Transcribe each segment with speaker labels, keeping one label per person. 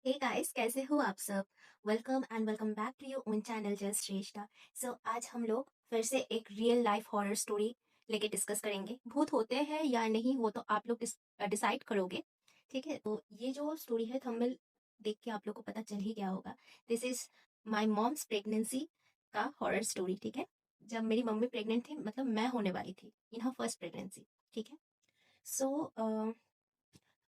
Speaker 1: Hey guys, कैसे हो आप सब। Welcome and welcome back to your own channel just Shreshtha. So आज हम लोग फिर से एक रियल लाइफ हॉरर स्टोरी लेके डिस्कस करेंगे। भूत होते हैं या नहीं वो तो आप लोग डिसाइड करोगे। ठीक है, तो ये जो स्टोरी है थंबनेल देख के आप लोग को पता चल ही गया होगा। This is my moms pregnancy का हॉरर स्टोरी। ठीक है, जब मेरी मम्मी प्रेग्नेंट थी, मतलब मैं होने वाली थी इन हर फर्स्ट प्रेगनेंसी। ठीक है, सो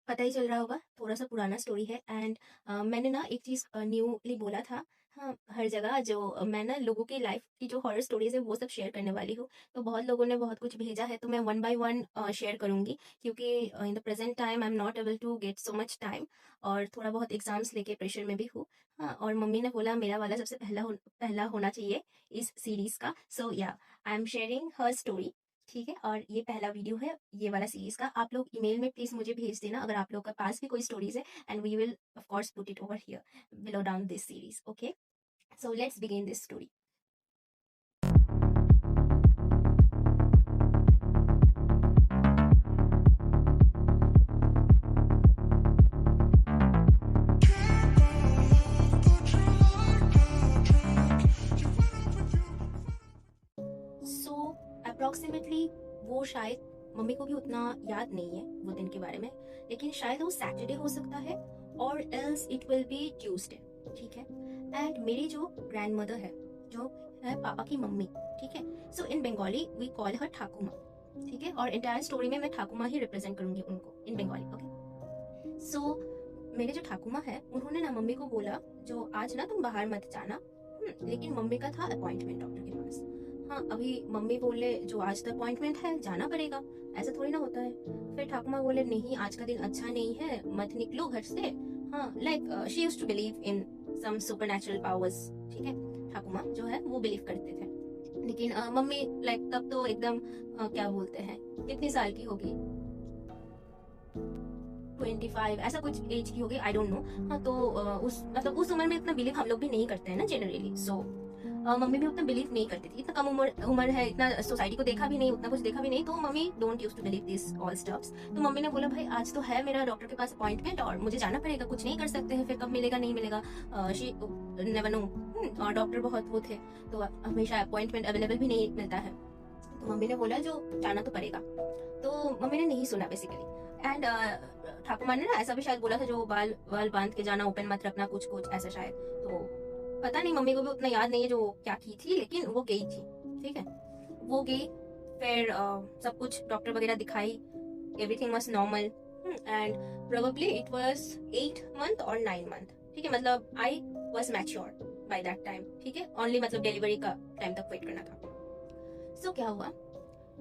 Speaker 1: पता ही चल रहा होगा, थोड़ा सा पुराना स्टोरी है। एंड मैंने ना एक चीज़ न्यूली बोला था। हाँ, हर जगह जो मैं ना लोगों की लाइफ की जो हॉरर स्टोरीज है वो सब शेयर करने वाली हूँ। तो बहुत लोगों ने बहुत कुछ भेजा है, तो मैं वन बाय वन शेयर करूँगी, क्योंकि in the present time I am not able to get so much time. और थोड़ा बहुत एग्जाम्स लेके प्रेशर में भी हूँ। हाँ, और मम्मी ने बोला मेरा वाला सबसे पहला होना चाहिए इस सीरीज का। सो या, I am sharing her story. ठीक है, और ये पहला वीडियो है ये वाला सीरीज का। आप लोग ईमेल में प्लीज मुझे भेज देना अगर आप लोग के पास भी कोई स्टोरीज है, and we will of course put it over here below down this series. Okay, so let's begin this story. So approximately वो शायद मम्मी को भी उतना याद नहीं है वो दिन के बारे में, लेकिन शायद वो सैटरडे हो सकता है और else it will be Tuesday. ठीक है, एंड मेरी जो ग्रैंड मदर है, जो है पापा की मम्मी। ठीक है, सो इन बंगाली वी कॉल हर ठाकुमा। ठीक है, और इंटायर स्टोरी में मैं ठाकुमा ही रिप्रेजेंट करूंगी उनको इन बंगाली। ओके, सो मेरे जो ठाकुमा है उन्होंने ना मम्मी को बोला जो आज ना तुम बाहर मत जाना। लेकिन मम्मी का था अपॉइंटमेंट डॉक्टर के पास। हाँ, अभी मम्मी बोले जो आज तो अपॉइंटमेंट है जाना पड़ेगा, ऐसा थोड़ी ना होता है। फिर ठाकुमा बोले नहीं, आज का दिन अच्छा नहीं है, मत निकलो घर से। हाँ, like she used to believe in some supernatural powers. ठीक है, ठाकुमा जो है वो बिलीव करते थे। लेकिन मम्मी लाइक तब तो एकदम क्या बोलते हैं, कितनी साल की होगी, 25 ऐसा कुछ एज की होगी, आई डोंट नो। हाँ, तो उस मतलब उस उम्र में इतना बिलीव हम लोग भी नहीं करते हैं ना जनरली। सो मम्मी भी उतना बिलीव नहीं करती थी, इतना कम उम्र उम्र है, इतना सोसाइटी को देखा भी नहीं, उतना कुछ देखा भी नहीं, तो mummy don't use to believe this all stuffs. तो मम्मी ने बोला भाई आज तो है मेरा डॉक्टर के पास अपॉइंटमेंट और मुझे जाना पड़ेगा, कुछ नहीं कर सकते हैं, फिर कब मिलेगा नहीं मिलेगा, शी नेवर नो। और डॉक्टर बहुत वो थे, तो हमेशा अपॉइंटमेंट अवेलेबल भी नहीं मिलता है। तो मम्मी ने बोला जो जाना तो पड़ेगा। तो मम्मी ने नहीं सुना बेसिकली। एंड ठाकुर ने ना ऐसा भी शायद बोला था जो बाल बाल बांध के जाना, ओपन मत रखना, कुछ कुछ ऐसा शायद। तो पता नहीं, मम्मी को भी उतना याद नहीं है जो क्या की थी, लेकिन वो गई थी। ठीक है, वो गई। फिर सब कुछ डॉक्टर वगैरह दिखाई, everything was normal. And probably it was 8 month और 9 मंथ। ठीक है, मतलब I was mature by that time. ठीक है, ओनली मतलब डिलीवरी का टाइम तक वेट करना था। सो क्या हुआ,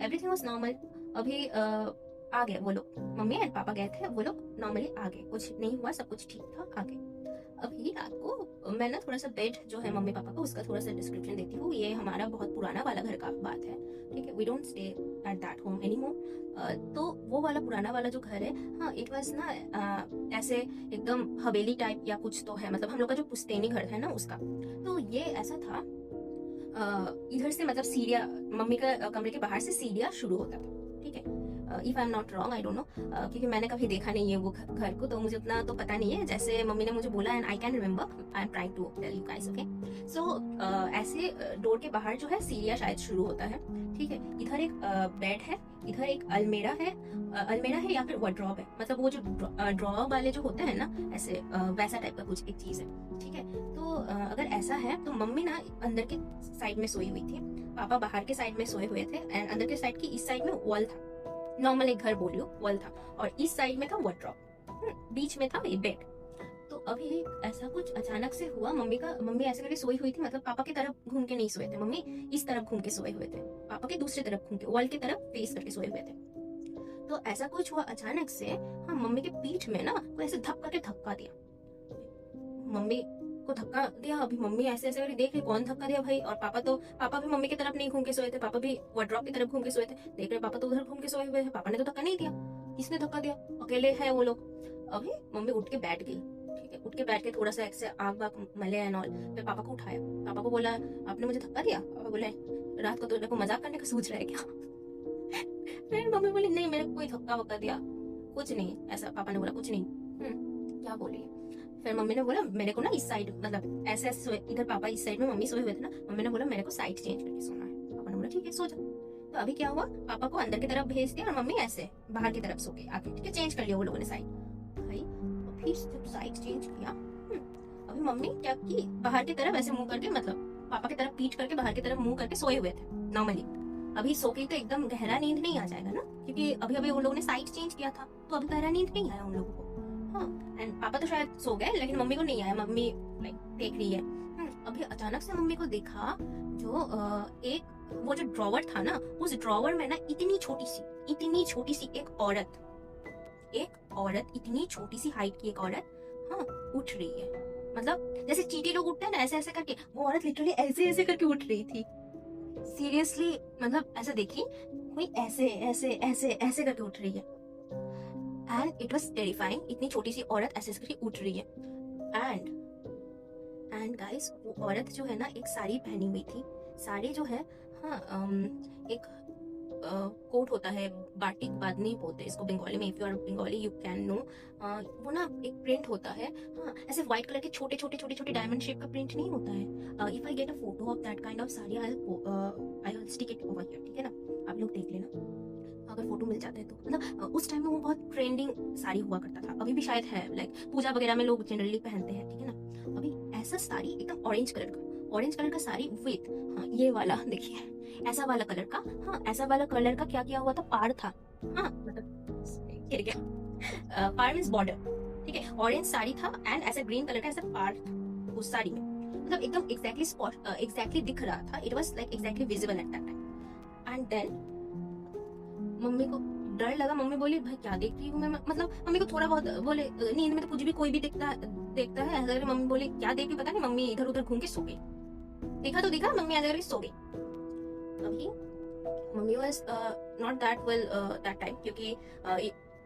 Speaker 1: एवरीथिंग वाज नॉर्मल। अभी आ गए वो लोग, मम्मी एंड पापा गए थे, वो लोग नॉर्मली आ गए, कुछ नहीं हुआ, सब कुछ ठीक था, आ गए। अभी रात को मैं ना थोड़ा सा बेड जो है मम्मी पापा का, उसका थोड़ा सा डिस्क्रिप्शन देती हूँ। ये हमारा बहुत पुराना वाला घर का बात है। ठीक है, we don't stay at that home any more. तो वो वाला पुराना वाला जो घर है, हाँ, इट वॉज ना ऐसे एकदम हवेली टाइप या कुछ तो है, मतलब हम लोग का जो पुश्तैनी घर है ना उसका। तो ये ऐसा था, इधर से मतलब सीढ़िया, मम्मी का कमरे के बाहर से सीढ़िया शुरू होता था। ठीक है, if I am not wrong, I don't know, क्योंकि मैंने कभी देखा नहीं है वो घर को, तो मुझे उतना तो पता नहीं है, जैसे मम्मी ने मुझे बोला and I can remember, I am trying to tell you guys. Okay, so ऐसे डोर के बाहर जो है सीढ़िया शायद शुरू होता है। ठीक है, इधर एक बेड है, इधर एक अलमेरा है, अलमेरा है या फिर वार्डरोब है, मतलब वो जो ड्रॉअर वाले जो होते हैं ना ऐसे, वैसा टाइप का कुछ एक चीज है। ठीक है, तो अगर ऐसा है तो मम्मी ना अंदर के साइड में सोई हुई थी, पापा बाहर के साइड में सोए हुए थे, एंड अंदर के साइड की इस साइड में वॉल था, नॉर्मल एक घर बोलियो वॉल था, और इस साइड में था वार्डरोब, बीच में था ये बेड। तो अभी ऐसा कुछ अचानक से हुआ, मम्मी ऐसे करके सोई हुई थी, मतलब पापा की तरफ घूम के नहीं सोए थे, मम्मी इस तरफ घूम के सोए हुए थे, पापा के दूसरी तरफ घूम के वॉल की तरफ फेस करके सोए हुए थे। तो ऐसा कुछ हुआ अचानक से, हाँ, मम्मी के पीठ में ना कोई ऐसे धक्का के धक्का दिया, मम्मी को धक्का दिया। अभी मम्मी ऐसे ऐसे करके देख रही कौन धक्का दिया भाई, और पापा भी मम्मी की तरफ नहीं घूम के सोए थे, पापा भी वार्डरोब की तरफ घूम के सोए थे, देख रहे पापा तो उधर घूम के सोए हुए हैं, पापा ने तो धक्का नहीं दिया, किसने धक्का दिया, अकेले हैं वो लोग। अभी मम्मी उठ के बैठ गई। ठीक है, उठ के बैठ के थोड़ा सा ऐसे आग बाग मले एंड ऑल, फिर पापा को उठाया, पापा को बोला आपने मुझे धक्का दिया, पापा बोले रात को तो मेरे को मजाक करने का सोच रहा है क्या। फिर मम्मी बोली नहीं, मेरे को कोई धक्का वक्का दिया कुछ नहीं, ऐसा पापा ने बोला कुछ नहीं। क्या बोली, फिर मम्मी ने बोला मेरे को ना इस साइड, मतलब ऐसे ऐसे इधर पापा इस साइड में, मम्मी सोए हुए थे ना, मम्मी ने बोला मेरे को साइड चेंज करके सोना है। पापा ने बोला ठीक है सो जा। तो अभी क्या हुआ, पापा को अंदर की तरफ भेज दिया और मम्मी ऐसे बाहर की तरफ सो गई आके, ठीक है, चेंज कर लिया वो लोगों ने साइड। भाई तो फिर जब साइड चेंज किया, अभी मम्मी क्या की, बाहर की तरफ ऐसे मुंह करके, मतलब पापा की तरफ पीठ करके बाहर की तरफ मुंह करके सोए हुए थे नॉर्मली। अभी सो के तो एकदम गहरा नींद नहीं आ जाएगा ना, क्योंकि अभी अभी उन लोगों ने साइड चेंज किया था, तो अभी गहरा नींद नहीं आया उन लोगों को। हाँ, एंड पापा तो शायद सो गए, लेकिन मम्मी को नहीं आया, मम्मी लाइक देख रही है। अभी अचानक से मम्मी को देखा जो एक वो जो ड्रॉवर था ना, उस ड्रॉवर में ना इतनी छोटी सी एक औरत इतनी छोटी सी हाइट की एक औरत, हाँ, उठ रही है। मतलब जैसे चींटी लोग उठते हैं ना, ऐसे ऐसे करके, वो औरत लिटरली ऐसे ऐसे करके उठ रही थी। सीरियसली, मतलब ऐसा देखी, कोई ऐसे ऐसे ऐसे ऐसे करके उठ रही है। एंड इट वॉज टेरिफाइंग, इतनी छोटी सी औरत ऐसे करके उठ रही है। एंड गाइस, वो औरत जो है ना, एक साड़ी पहनी हुई थी। साड़ी जो है, हाँ, एक कोट होता है, बाटिक बांधनी बोलते हैं इसको बंगाली में, if you are Bengali you can know. वो ना एक प्रिंट होता है, हाँ, ऐसे व्हाइट कलर के छोटे छोटे डायमंड शेप का प्रिंट नहीं होता है। If I get a photo of that kind of sari, I will stick it over here, ठीक है ना, आप लोग देख लेना अगर फोटो मिल जाता है तो। मतलब उस टाइम में वो बहुत ट्रेंडिंग साड़ी हुआ करता था, अभी भी शायद है, लाइक पूजा वगैरह में लोग जनरली पहनते हैं, ठीक है ना। अभी ऐसा साड़ी एकदम ऑरेंज कलर का साड़ी विथ, हाँ, ये वाला देखिए, ऐसा वाला कलर का, हाँ, ऐसा वाला कलर का क्या किया हुआ था, पाड़ था, हाँ, मतलब गिर गया, पाड़ मींस बॉर्डर, ठीक है, ऑरेंज साड़ी था एंड ऐसा ग्रीन कलर का ऐसा पाड़ था उस साड़ी में, मतलब एकदम एग्जैक्टली स्पॉट, एग्जैक्टली दिख रहा था, it was like exactly visible at that time. And then mummy को डर लगा, मम्मी बोली भाई क्या देख रही हूँ मैं, मतलब मम्मी को थोड़ा बहुत बोले, नींद में तो कुछ भी कोई भी देखता है ऐसा। मम्मी बोली क्या देख रही पता नहीं, मम्मी इधर उधर घूम के सो गई, देखा तो देखा, मम्मी ऐसा करके सो गई। अभी mummy was not that well that time, क्योंकि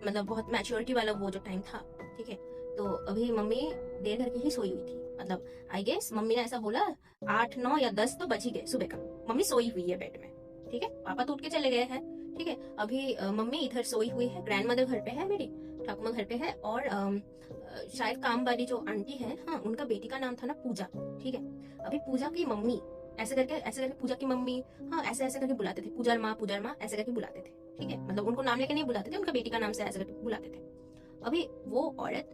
Speaker 1: मतलब बहुत मैच्योरिटी वाला वो जो टाइम था, ठीक है। तो अभी मम्मी देर करके ही सोई हुई थी, मतलब आई गेस मम्मी ने ऐसा बोला 8, 9 या 10 तो बज ही गए सुबह का, मम्मी सोई हुई है बेड में, ठीक है, पापा तो उठ के चले गए हैं, ठीक है। अभी मम्मी इधर सोई हुई है, ग्रैंड मदर घर पे है, मेरी ठाकुमा घर पे है, और शायद काम वाली जो आंटी है, हाँ, उनका बेटी का नाम था ना पूजा, ठीक है। अभी पूजा की मम्मी ऐसे करके पूजा की मम्मी, हाँ, ऐसे ऐसे करके बुलाते थे, पूजा माँ ऐसे करके बुलाते थे, ठीक है, मतलब उनको नाम लेके नहीं बुलाते थे, उनका बेटी का नाम से ऐसे करके बुलाते थे। अभी वो औरत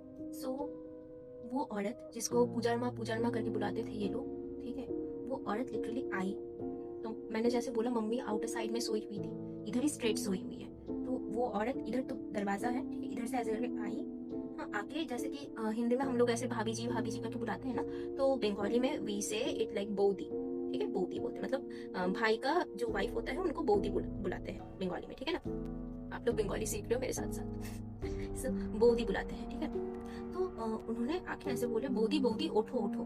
Speaker 1: जिसको पूजा माँ करके बुलाते थे ये लोग, ठीक है, वो औरत लिटरली आई। तो मैंने जैसे बोला मम्मी आउटर साइड में सोई हुई थी, इधर ही स्ट्रेट सोई हुई है, तो वो औरत इधर तो दरवाजा है, ठीक है, इधर से ऐसे करके आई, हाँ, आके जैसे कि हिंदी में हम लोग ऐसे भाभी जी करके बुलाते हैं ना, तो बंगाली में वी से इट लाइक बौदी, ठीक है, बौदी बोलते हैं, मतलब भाई का जो वाइफ होता है उनको बौदी बुलाते हैं बंगाली में, ठीक है ना, आप लोग बंगाली सीख रहे हो मेरे साथ साथ। सो बौदी बुलाते हैं, ठीक है। तो उन्होंने आके ऐसे बोले बौदी उठो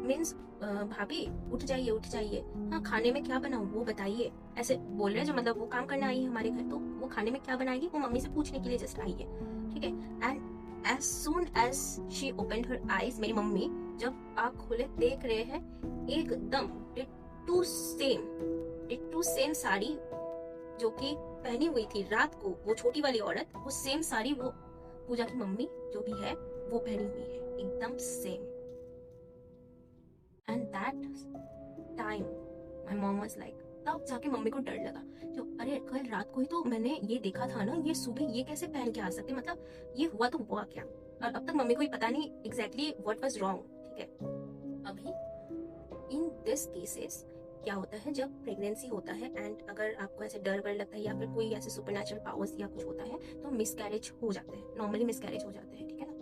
Speaker 1: मीन्स भाभी उठ जाइए, हाँ, खाने में क्या बनाऊं वो बताइए, ऐसे बोल रहे हैं, जो मतलब वो काम करने आई है हमारे घर, तो वो खाने में क्या बनाएगी वो मम्मी से पूछने के लिए जस्ट आई है, ठीक है। And as soon as she opened her eyes, मेरी मम्मी जब आँख खोले देख रहे हैं एकदम डिट्टू सेम साड़ी जो कि पहनी हुई थी रात को वो छोटी वाली औरत, वो सेम साड़ी वो पूजा की मम्मी जो भी है वो पहनी हुई है, एकदम same. And that time my mom was like, तब जाके मम्मी को डर लगा, जो अरे कल रात को ही तो मैंने ये देखा था ना, ये सुबह ये कैसे पहन के आ सकते, मतलब ये हुआ तो हुआ क्या। और अब तक मम्मी को ही पता नहीं एग्जैक्टली व्हाट वाज रॉन्ग, ठीक है। अभी इन दिस केसेस क्या होता है, जब प्रेगनेंसी होता है एंड अगर आपको ऐसे डर लगता है या फिर कोई ऐसे सुपरनैचुरल पावर्स या कुछ होता है, तो मिसकैरेज हो जाते हैं, नॉर्मली मिसकैरेज हो जाते हैं, ठीक है ना।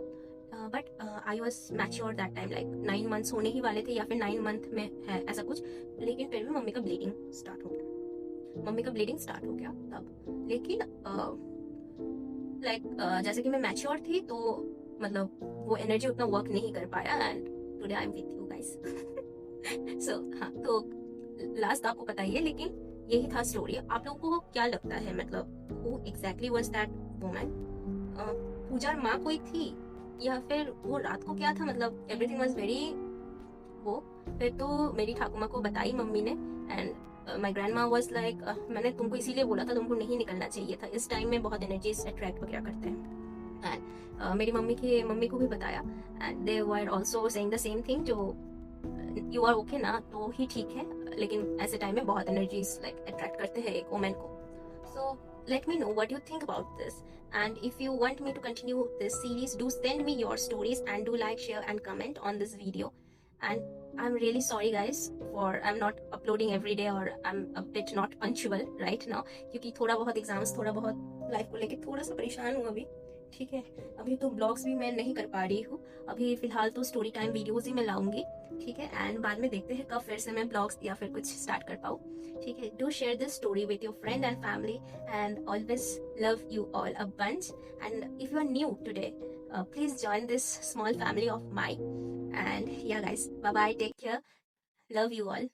Speaker 1: But I was mature that time, like 9 months होने ही वाले थे या फिर 9 मंथ में है ऐसा कुछ, लेकिन फिर भी मम्मी का ब्लीडिंग स्टार्ट हो गया तब। लेकिन जैसे कि मैं मैच्योर थी, तो मतलब वो एनर्जी उतना वर्क नहीं कर पाया, and today I am with you guys. So हाँ, तो लास्ट आपको पता ही है, लेकिन यही था स्टोरी। आप लोगों को क्या लगता है, मतलब who exactly was that woman? पूजा माँ कोई थी या फिर वो रात को क्या था, मतलब एवरीथिंग वाज वेरी वो। फिर तो मेरी ठाकुमा को बताई मम्मी ने, and my grandma was like मैंने तुमको इसीलिए बोला था, तुमको नहीं निकलना चाहिए था, इस टाइम में बहुत एनर्जीज अट्रैक्ट वगैरह करते हैं। एंड मेरी मम्मी को भी बताया, and they were also saying the same thing, जो यू आर ओके ना, तो ही ठीक है, लेकिन ऐसे टाइम में बहुत एनर्जीज लाइक अट्रैक्ट करते हैं एक वुमेन को. So let me know what you think about this, and if you want me to continue this series, do send me your stories and do like, share and comment on this video. And I'm really sorry guys for I'm not uploading every day, or I'm a bit not punctual right now, क्योंकि थोड़ा बहुत exams, थोड़ा बहुत life को लेके थोड़ा सा परेशान हूँ अभी. ठीक है, अभी तो ब्लॉग्स भी मैं नहीं कर पा रही हूँ. अभी फिलहाल तो स्टोरी टाइम वीडियोस ही मैं लाऊंगी. ठीक है, एंड बाद में देखते हैं कब फिर से मैं ब्लॉग्स या फिर कुछ स्टार्ट कर पाऊँ. ठीक है, do share this story with your friend and family, and always love you all a bunch. And if you are new today, please join this small family of mine. And yeah guys, bye bye, take care, love you all.